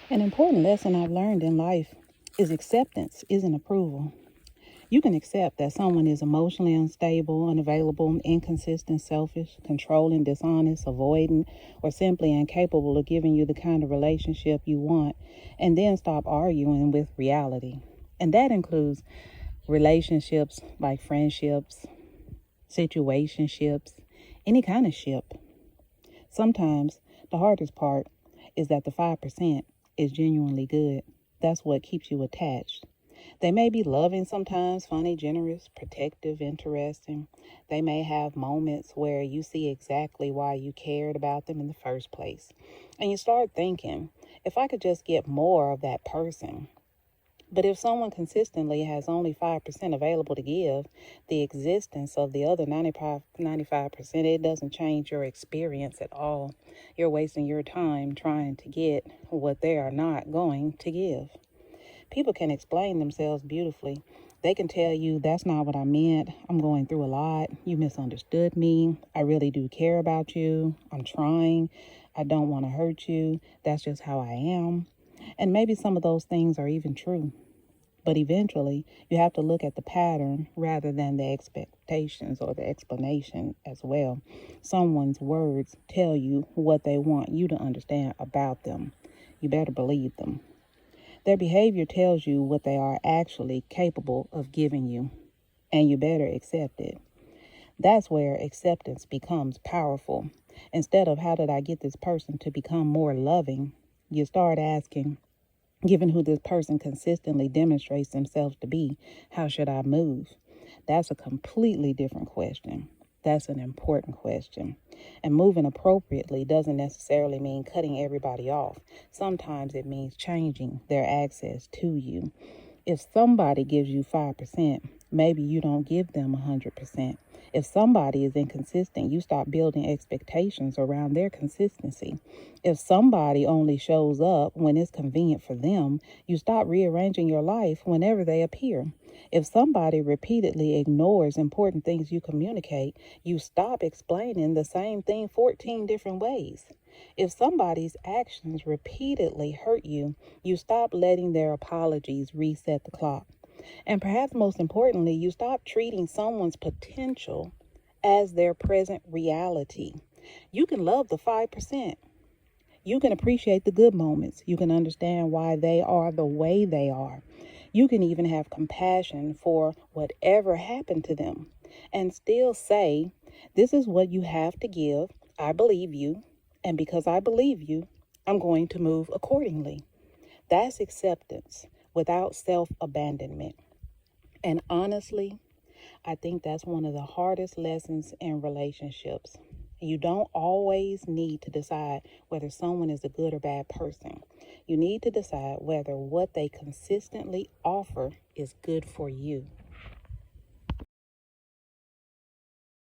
An important lesson I've learned in life is acceptance isn't approval. You can accept that someone is emotionally unstable, unavailable, inconsistent, selfish, controlling, dishonest, avoidant, or simply incapable of giving you the kind of relationship you want, and then stop arguing with reality. And that includes relationships like friendships, situationships, any kind of ship. Sometimes the hardest part is that the 5% is genuinely good. That's what keeps you attached. They may be loving sometimes, funny, generous, protective, interesting. They may have moments where you see exactly why you cared about them in the first place. And you start thinking, if I could just get more of that person. But if someone consistently has only 5% available to give, the existence of the other 95%, it doesn't change your experience at all. You're wasting your time trying to get what they are not going to give. People can explain themselves beautifully. They can tell you, that's not what I meant. I'm going through a lot. You misunderstood me. I really do care about you. I'm trying. I don't want to hurt you. That's just how I am. And maybe some of those things are even true. But eventually, you have to look at the pattern rather than the expectations or the explanation as well. Someone's words tell you what they want you to understand about them. You better believe them. Their behavior tells you what they are actually capable of giving you, and you better accept it. That's where acceptance becomes powerful. Instead of how did I get this person to become more loving, you start asking, given who this person consistently demonstrates themselves to be, how should I move? That's a completely different question. That's an important question. And moving appropriately doesn't necessarily mean cutting everybody off. Sometimes it means changing their access to you. If somebody gives you 5%, maybe you don't give them 100%. If somebody is inconsistent, you stop building expectations around their consistency. If somebody only shows up when it's convenient for them, you stop rearranging your life whenever they appear. If somebody repeatedly ignores important things you communicate, you stop explaining the same thing 14 different ways. If somebody's actions repeatedly hurt you, you stop letting their apologies reset the clock. And perhaps most importantly, you stop treating someone's potential as their present reality. You can love the 5%. You can appreciate the good moments. You can understand why they are the way they are. You can even have compassion for whatever happened to them and still say, this is what you have to give. I believe you. And because I believe you, I'm going to move accordingly. That's acceptance without self-abandonment. And honestly, I think that's one of the hardest lessons in relationships. You don't always need to decide whether someone is a good or bad person. You need to decide whether what they consistently offer is good for you.